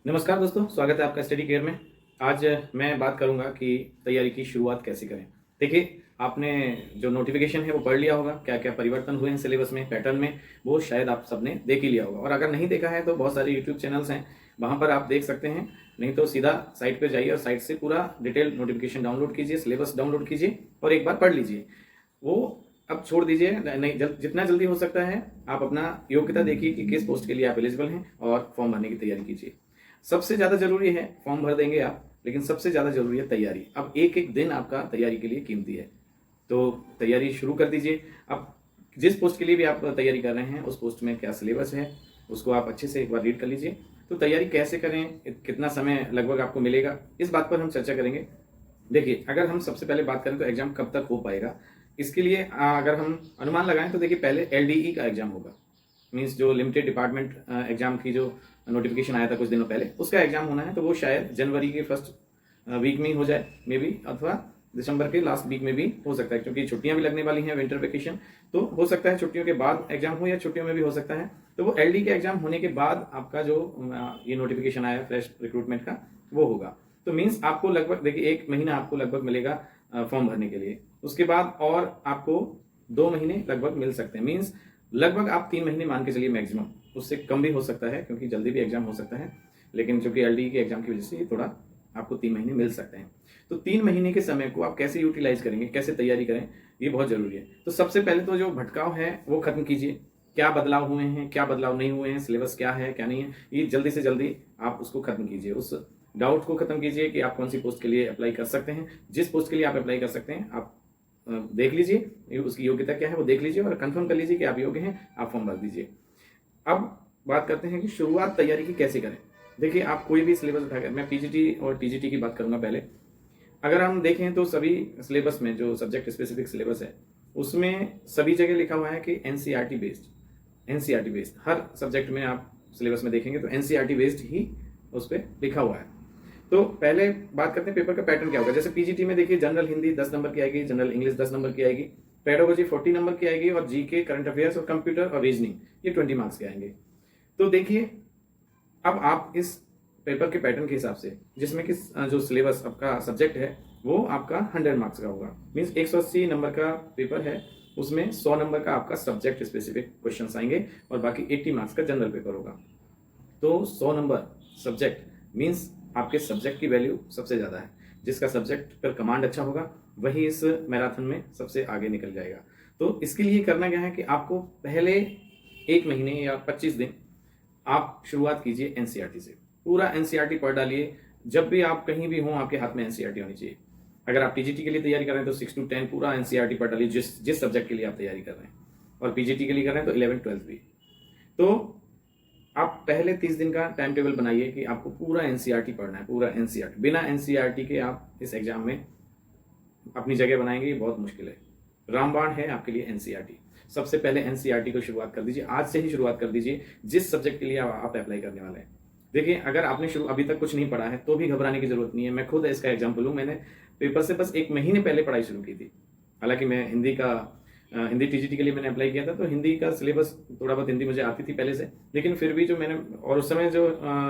नमस्कार दोस्तों, स्वागत है आपका स्टडी केयर में। आज मैं बात करूंगा कि तैयारी की शुरुआत कैसे करें। देखिए, आपने जो नोटिफिकेशन है वो पढ़ लिया होगा, क्या क्या परिवर्तन हुए हैं सिलेबस में, पैटर्न में, वो शायद आप सबने देख ही लिया होगा। और अगर नहीं देखा है तो बहुत सारे यूट्यूब चैनल्स हैं, वहाँ पर आप देख सकते हैं। नहीं तो सीधा साइट पर जाइए और साइट से पूरा डिटेल नोटिफिकेशन डाउनलोड कीजिए, सिलेबस डाउनलोड कीजिए और एक बार पढ़ लीजिए। वो अब छोड़ दीजिए, नहीं जितना जल्दी हो सकता है आप अपना योग्यता देखिए कि किस पोस्ट के लिए आप एलिजिबल हैं और फॉर्म भरने की तैयारी कीजिए। सबसे ज़्यादा जरूरी है, फॉर्म भर देंगे आप, लेकिन सबसे ज़्यादा जरूरी है तैयारी। अब एक एक दिन आपका तैयारी के लिए कीमती है, तो तैयारी शुरू कर दीजिए। अब जिस पोस्ट के लिए भी आप तैयारी कर रहे हैं उस पोस्ट में क्या सिलेबस है उसको आप अच्छे से एक बार रीड कर लीजिए। तो तैयारी कैसे करें, कितना समय लगभग आपको मिलेगा, इस बात पर हम चर्चा करेंगे। देखिए, अगर हम सबसे पहले बात करें तो एग्जाम कब तक हो पाएगा, इसके लिए अगर हम अनुमान लगाएं तो देखिए, पहले एलडीई का एग्जाम होगा। मीन्स जो लिमिटेड डिपार्टमेंट एग्जाम की जो नोटिफिकेशन आया था कुछ दिनों पहले, उसका एग्जाम होना है। तो वो शायद जनवरी के फर्स्ट वीक में ही हो जाए मे बी, अथवा दिसंबर के लास्ट वीक में भी हो सकता है, क्योंकि छुट्टियां भी लगने वाली हैं, विंटर वेकेशन। तो हो सकता है छुट्टियों के बाद एग्जाम हो या छुट्टियों में भी हो सकता है। तो वो एलडी के एग्जाम होने के बाद आपका जो ये नोटिफिकेशन आया फ्रेश रिक्रूटमेंट का, वो होगा। तो मीन्स आपको लगभग देखिए 1 महीना आपको लगभग मिलेगा फॉर्म भरने के लिए। उसके बाद और आपको 2 महीने लगभग मिल सकते हैं। मीन्स लगभग आप 3 महीने मान के चलिए मैक्सिमम, उससे कम भी हो सकता है क्योंकि जल्दी भी एग्जाम हो सकता है। लेकिन चूंकि एलडी के एग्जाम की वजह से ये थोड़ा आपको 3 महीने मिल सकते हैं। तो 3 महीने के समय को आप कैसे यूटिलाइज करेंगे, कैसे तैयारी करें, ये बहुत जरूरी है। तो सबसे पहले तो जो भटकाव है वो खत्म कीजिए। क्या बदलाव हुए हैं, क्या बदलाव नहीं हुए हैं, सिलेबस क्या है क्या नहीं है, ये जल्दी से जल्दी आप उसको खत्म कीजिए। उस डाउट को खत्म कीजिए कि आप कौन सी पोस्ट के लिए अप्लाई कर सकते हैं। जिस पोस्ट के लिए आप अप्लाई कर सकते हैं आप देख लीजिए, उसकी योग्यता क्या है वो देख लीजिए और कंफर्म कर लीजिए कि आप योग्य हैं, आप फॉर्म भर दीजिए। अब बात करते हैं कि शुरुआत तैयारी की कैसे करें। देखिए, आप कोई भी सिलेबस उठाकर, मैं पीजीटी और टीजीटी की बात करूंगा पहले। अगर हम देखें तो सभी सिलेबस में जो सब्जेक्ट स्पेसिफिक सिलेबस है उसमें सभी जगह लिखा हुआ है कि एनसीईआरटी बेस्ड हर सब्जेक्ट में आप सिलेबस में देखेंगे तो एनसीईआरटी बेस्ड ही उस पर लिखा हुआ है। तो पहले बात करते हैं पेपर का पैटर्न क्या होगा। जैसे पीजीटी में देखिए, जनरल हिंदी 10 नंबर की आएगी, जनरल इंग्लिश 10 नंबर की आएगी, पेडागोजी 40 नंबर की आएगी और जीके, करंट अफेयर्स और कंप्यूटर और रीजनिंग ये 20 मार्क्स के आएंगे। तो देखिए, अब आप इस पेपर के पैटर्न के हिसाब से, जिसमें कि जो सिलेबस आपका सब्जेक्ट है वो आपका 100 मार्क्स का होगा। मीन्स 180 नंबर का पेपर है, उसमें 100 नंबर का आपका सब्जेक्ट स्पेसिफिक क्वेश्चन आएंगे और बाकी 80 मार्क्स का जनरल पेपर होगा। तो 100 नंबर सब्जेक्ट मीन्स आपके सब्जेक्ट की वैल्यू सबसे ज़्यादा है। जिसका सब्जेक्ट पर कमांड अच्छा होगा वही इस मैराथन में सबसे आगे निकल जाएगा। तो इसके लिए करना क्या है कि आपको पहले 1 महीने या 25 दिन आप शुरुआत कीजिए एनसीईआरटी से। पूरा एनसीईआरटी पढ़ डालिए। जब भी आप कहीं भी हों आपके हाथ में एनसीईआरटी होनी चाहिए। अगर आप टीजीटी के लिए तैयारी कर रहे हैं तो 6 to 10 पूरा एनसीईआरटी पढ़ डालिए, जिस सब्जेक्ट के लिए आप तैयारी कर रहे हैं। और पीजीटी के लिए कर रहे हैं तो 11 12 भी। तो आप पहले 30 दिन का टाइम टेबल बनाइए कि आपको पूरा एनसीईआरटी पढ़ना है, पूरा एनसीईआरटी। बिना एनसीईआरटी के आप इस एग्जाम में अपनी जगह बनाएंगे, ये बहुत मुश्किल है। रामबाण है आपके लिए एनसीईआरटी। सबसे पहले एनसीईआरटी को शुरुआत कर दीजिए, आज से ही शुरुआत कर दीजिए जिस सब्जेक्ट के लिए आप अप्लाई करने वाले हैं। देखिए, अगर आपने अभी तक कुछ नहीं पढ़ा है तो भी घबराने की जरूरत नहीं है। मैं खुद इसका एग्जाम्पल हूँ। मैंने पेपर से बस 1 महीने पहले पढ़ाई शुरू की थी। हालांकि मैं हिंदी टीजीटी के लिए मैंने अप्लाई किया था, तो हिंदी का सिलेबस थोड़ा बहुत हिंदी मुझे आती थी पहले से। लेकिन फिर भी जो मैंने, और उस समय जो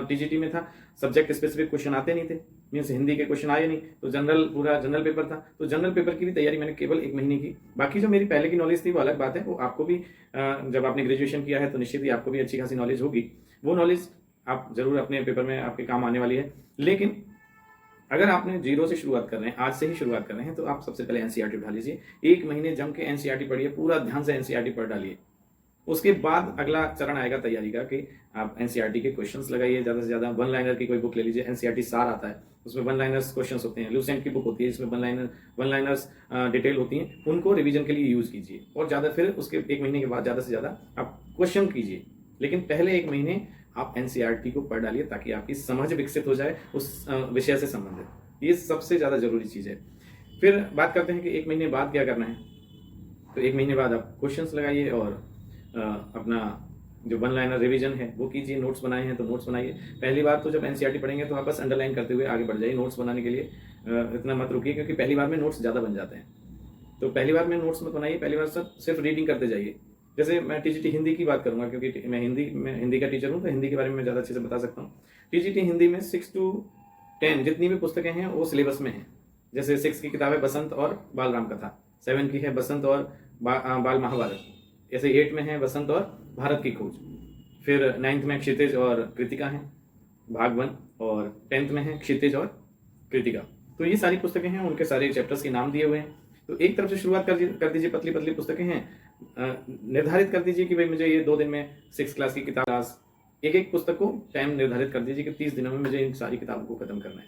टीजीटी में था सब्जेक्ट स्पेसिफिक क्वेश्चन आते नहीं थे, मीन्स हिंदी के क्वेश्चन आए नहीं, तो पूरा जनरल पेपर था। तो जनरल पेपर की भी तैयारी मैंने केवल 1 महीने की। बाकी जो मेरी पहले की नॉलेज थी वो अलग बात है, वो आपको भी जब आपने ग्रेजुएशन किया है तो निश्चित ही आपको भी अच्छी खासी नॉलेज होगी। वो नॉलेज आप जरूर अपने पेपर में आपके काम आने वाली है। लेकिन अगर आपने जीरो से शुरुआत कर रहे हैं, आज से ही शुरुआत कर रहे हैं, तो आप सबसे पहले एनसीईआरटी उठा लीजिए। 1 महीने जम के एनसीईआरटी पढ़िए, पूरा ध्यान से एनसीईआरटी पढ़ डालिए। उसके बाद अगला चरण आएगा तैयारी का कि आप एनसीईआरटी के क्वेश्चंस लगाइए ज्यादा से ज्यादा। वन लाइनर की कोई बुक ले लीजिए, एनसीईआरटी सार आता है, उसमें वन लाइनर्स क्वेश्चंस होते हैं। लूसेंट की बुक होती है, इसमें वन लाइनर्स डिटेल होती हैं, उनको रिवीजन के लिए यूज कीजिए। और ज्यादा फिर उसके 1 महीने के बाद ज्यादा से ज्यादा आप क्वेश्चन कीजिए। लेकिन पहले 1 महीने आप एनसीईआरटी को पढ़ डालिए ताकि आपकी समझ विकसित हो जाए उस विषय से संबंधित। ये सबसे ज्यादा जरूरी चीज है। फिर बात करते हैं कि 1 महीने बाद क्या करना है। तो 1 महीने बाद आप क्वेश्चंस लगाइए और अपना जो वन लाइनर रिवीजन है वो कीजिए। नोट्स बनाए हैं तो नोट्स बनाइए। पहली बार तो जब एनसीईआरटी पढ़ेंगे तो आप बस अंडरलाइन करते हुए आगे बढ़ जाइए। नोट्स बनाने के लिए इतना मत रुकिए, क्योंकि पहली बार में नोट्स ज़्यादा बन जाते हैं। तो पहली बार में नोट्स मत बनाइए, पहली बार सिर्फ रीडिंग करते जाइए। जैसे मैं टीजीटी हिंदी की बात करूंगा, क्योंकि मैं हिंदी का टीचर हूँ, तो हिंदी के बारे में मैं ज़्यादा अच्छे से बता सकता हूँ। टीजीटी हिंदी में 6 to 10 जितनी भी पुस्तकें हैं वो सिलेबस में हैं। जैसे 6 की किताब है बसंत और बाल राम कथा, 7 की है बसंत और बाल महाभारत, जैसे 8 में है बसंत और भारत की खोज, फिर 9th में क्षितिज और कृतिका है भाग 1, और 10th में है क्षितिज और कृतिका। तो ये सारी पुस्तकें हैं, उनके सारे चैप्टर्स के नाम दिए हुए हैं। तो एक तरफ से शुरुआत कर दीजिए, पतली पतली पुस्तकें हैं, निर्धारित कर दीजिए कि भाई मुझे ये 2 दिन में 6 क्लास की किताब, एक पुस्तक को टाइम निर्धारित कर दीजिए कि 30 दिनों में मुझे इन सारी किताबों को खत्म करना है।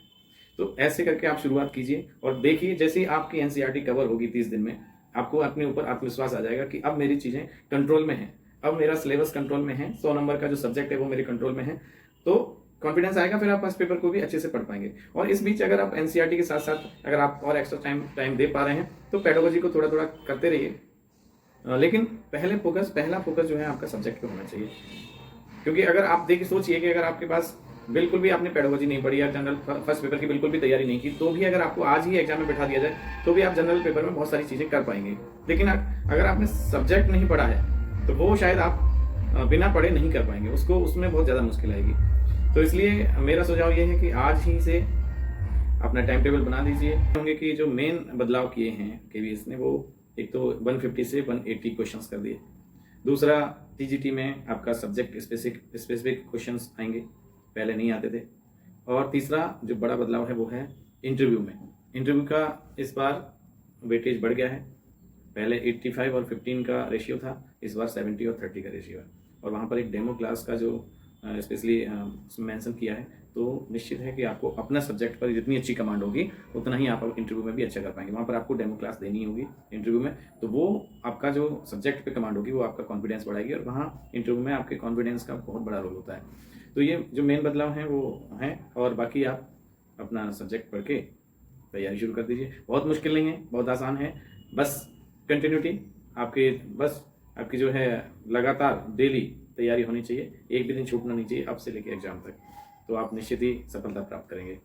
तो ऐसे करके आप शुरुआत कीजिए और देखिए जैसे ही आपकी एनसीईआरटी कवर होगी 30 दिन में, आपको अपने ऊपर आत्मविश्वास आ जाएगा कि अब मेरी चीज़ें कंट्रोल में हैं, अब मेरा सिलेबस कंट्रोल में है, 100 नंबर का जो सब्जेक्ट है वो मेरे कंट्रोल में है। तो कॉन्फिडेंस आएगा, फिर आप फर्स्ट पेपर को भी अच्छे से पढ़ पाएंगे। और इस बीच अगर आप एनसीईआरटी के साथ साथ अगर आप और एक्स्ट्रा टाइम दे पा रहे हैं तो पेडागोजी को थोड़ा थोड़ा करते रहिए, लेकिन पहला फोकस जो है आपका सब्जेक्ट पे होना चाहिए। क्योंकि अगर आप देखिए सोचिए कि अगर आपके पास बिल्कुल भी आपने पेडागोजी नहीं पढ़ी या जनरल फर्स्ट पेपर की बिल्कुल भी तैयारी नहीं की, तो भी अगर आपको आज ही एग्जाम में बैठा दिया जाए तो भी आप जनरल पेपर में बहुत सारी चीज़ें कर पाएंगे। लेकिन अगर आपने सब्जेक्ट नहीं पढ़ा है तो वो शायद आप बिना पढ़े नहीं कर पाएंगे, उसमें बहुत ज़्यादा मुश्किल आएगी। तो इसलिए मेरा सुझाव ये है कि आज ही से अपना टाइम टेबल बना दीजिए। होंगे कि जो मेन बदलाव किए हैं केवीएस ने, वो एक तो 150 से 180 क्वेश्चंस कर दिए। दूसरा, टीजीटी में आपका सब्जेक्ट स्पेसिफिक क्वेश्चंस आएंगे, पहले नहीं आते थे। और तीसरा जो बड़ा बदलाव है वो है इंटरव्यू में। इंटरव्यू का इस बार वेटेज बढ़ गया है, पहले 85 और 15 का रेशियो था, इस बार 70 और 30 का रेशियो है। और वहाँ पर एक डेमो क्लास का जो स्पेशली मेंशन किया है, तो निश्चित है कि आपको अपना सब्जेक्ट पर जितनी अच्छी कमांड होगी उतना ही आप इंटरव्यू में भी अच्छा कर पाएंगे। वहाँ पर आपको डेमो क्लास देनी होगी इंटरव्यू में, तो वो आपका जो सब्जेक्ट पे कमांड होगी वो आपका कॉन्फिडेंस बढ़ाएगी, और वहाँ इंटरव्यू में आपके कॉन्फिडेंस का बहुत बड़ा रोल होता है। तो ये जो मेन बदलाव हैं वो हैं, और बाकी आप अपना सब्जेक्ट पढ़ के तैयारी शुरू कर दीजिए। बहुत मुश्किल नहीं है, बहुत आसान है, बस कंटिन्यूटी आपकी जो है लगातार डेली तैयारी होनी चाहिए, एक भी दिन छूटना नहीं चाहिए अब से लेकर एग्जाम तक, तो आप निश्चित ही सफलता प्राप्त करेंगे।